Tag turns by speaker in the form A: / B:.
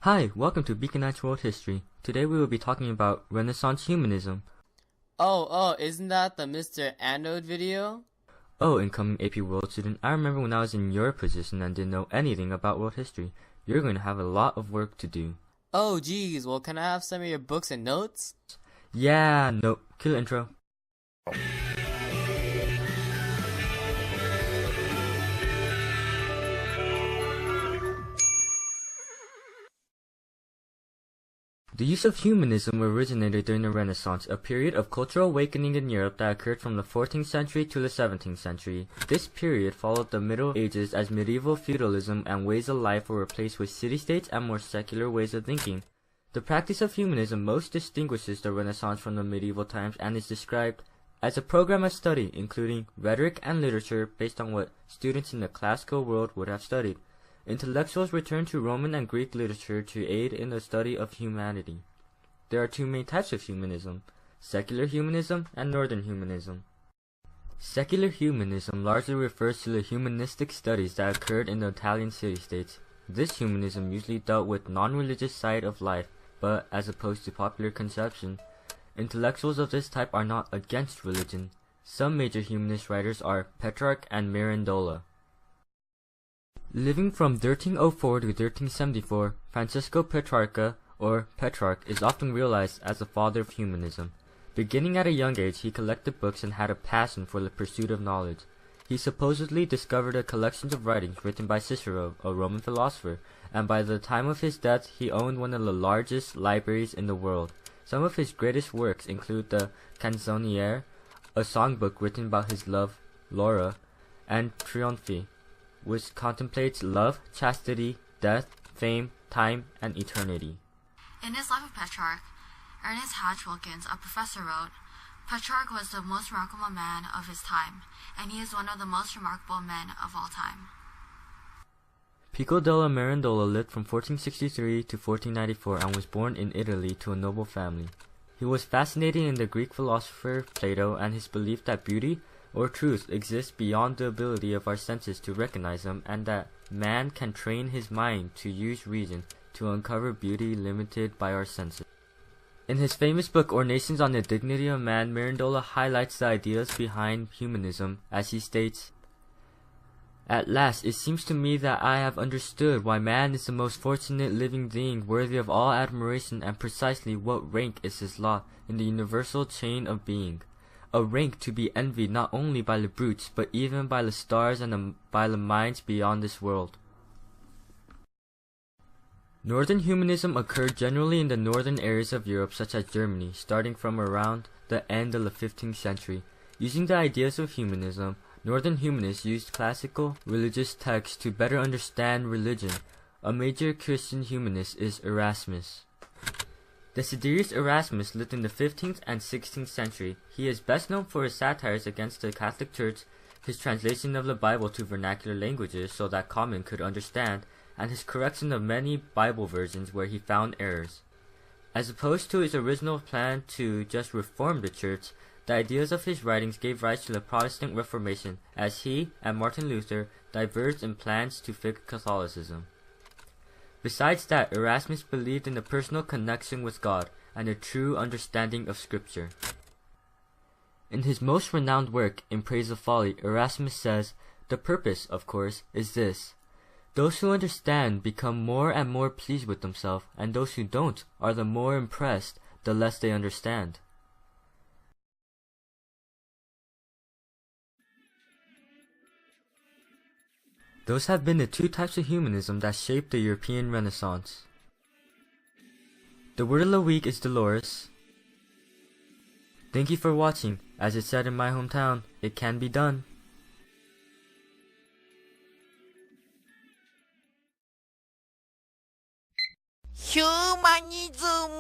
A: Hi, welcome to Beacon Heights World History. Today we will be talking about Renaissance Humanism.
B: Isn't that the Mr. Anode video?
A: Oh, incoming AP World student, I remember when I was in your position and didn't know anything about world history. You're going to have a lot of work to do.
B: Oh, geez, well, can I have some of your books and notes?
A: Yeah, no, kill intro. The use of humanism originated during the Renaissance, a period of cultural awakening in Europe that occurred from the 14th century to the 17th century. This period followed the Middle Ages as medieval feudalism and ways of life were replaced with city-states and more secular ways of thinking. The practice of humanism most distinguishes the Renaissance from the medieval times and is described as a program of study including rhetoric and literature based on what students in the classical world would have studied. Intellectuals returned to Roman and Greek literature to aid in the study of humanity. There are two main types of humanism: secular humanism and northern humanism. Secular humanism largely refers to the humanistic studies that occurred in the Italian city-states. This humanism usually dealt with non-religious side of life, but as opposed to popular conception, intellectuals of this type are not against religion. Some major humanist writers are Petrarch and Mirandola. Living from 1304 to 1374, Francesco Petrarca, or Petrarch, is often realized as the father of humanism. Beginning at a young age, he collected books and had a passion for the pursuit of knowledge. He supposedly discovered a collection of writings written by Cicero, a Roman philosopher, and by the time of his death, he owned one of the largest libraries in the world. Some of his greatest works include the Canzoniere, a songbook written about his love, Laura, and Trionfi, which contemplates love, chastity, death, fame, time, and eternity.
C: In his Life of Petrarch, Ernest Hatch Wilkins, a professor, wrote, "Petrarch was the most remarkable man of his time, and he is one of the most remarkable men of all time."
A: Pico della Mirandola lived from 1463 to 1494 and was born in Italy to a noble family. He was fascinated in the Greek philosopher Plato and his belief that beauty or truth exists beyond the ability of our senses to recognize them, and that man can train his mind to use reason to uncover beauty limited by our senses. In his famous book Ornations on the Dignity of Man, Mirandola highlights the ideas behind humanism as he states, "At last it seems to me that I have understood why man is the most fortunate living being worthy of all admiration, and precisely what rank is his lot in the universal chain of being. A rank to be envied not only by the brutes, but even by the stars and by the minds beyond this world." Northern humanism occurred generally in the northern areas of Europe, such as Germany, starting from around the end of the 15th century. Using the ideas of humanism, northern humanists used classical religious texts to better understand religion. A major Christian humanist is Erasmus. Desiderius Erasmus lived in the 15th and 16th century. He is best known for his satires against the Catholic Church, his translation of the Bible to vernacular languages so that common could understand, and his correction of many Bible versions where he found errors. As opposed to his original plan to just reform the Church, the ideas of his writings gave rise to the Protestant Reformation, as he and Martin Luther diverged in plans to fix Catholicism. Besides that, Erasmus believed in the personal connection with God and a true understanding of Scripture. In his most renowned work, In Praise of Folly, Erasmus says, "The purpose, of course, is this. Those who understand become more and more pleased with themselves, and those who don't are the more impressed the less they understand." Those have been the two types of humanism that shaped the European Renaissance. The word of the week is Dolores. Thank you for watching. As it's said in my hometown, it can be done.
D: Humanism!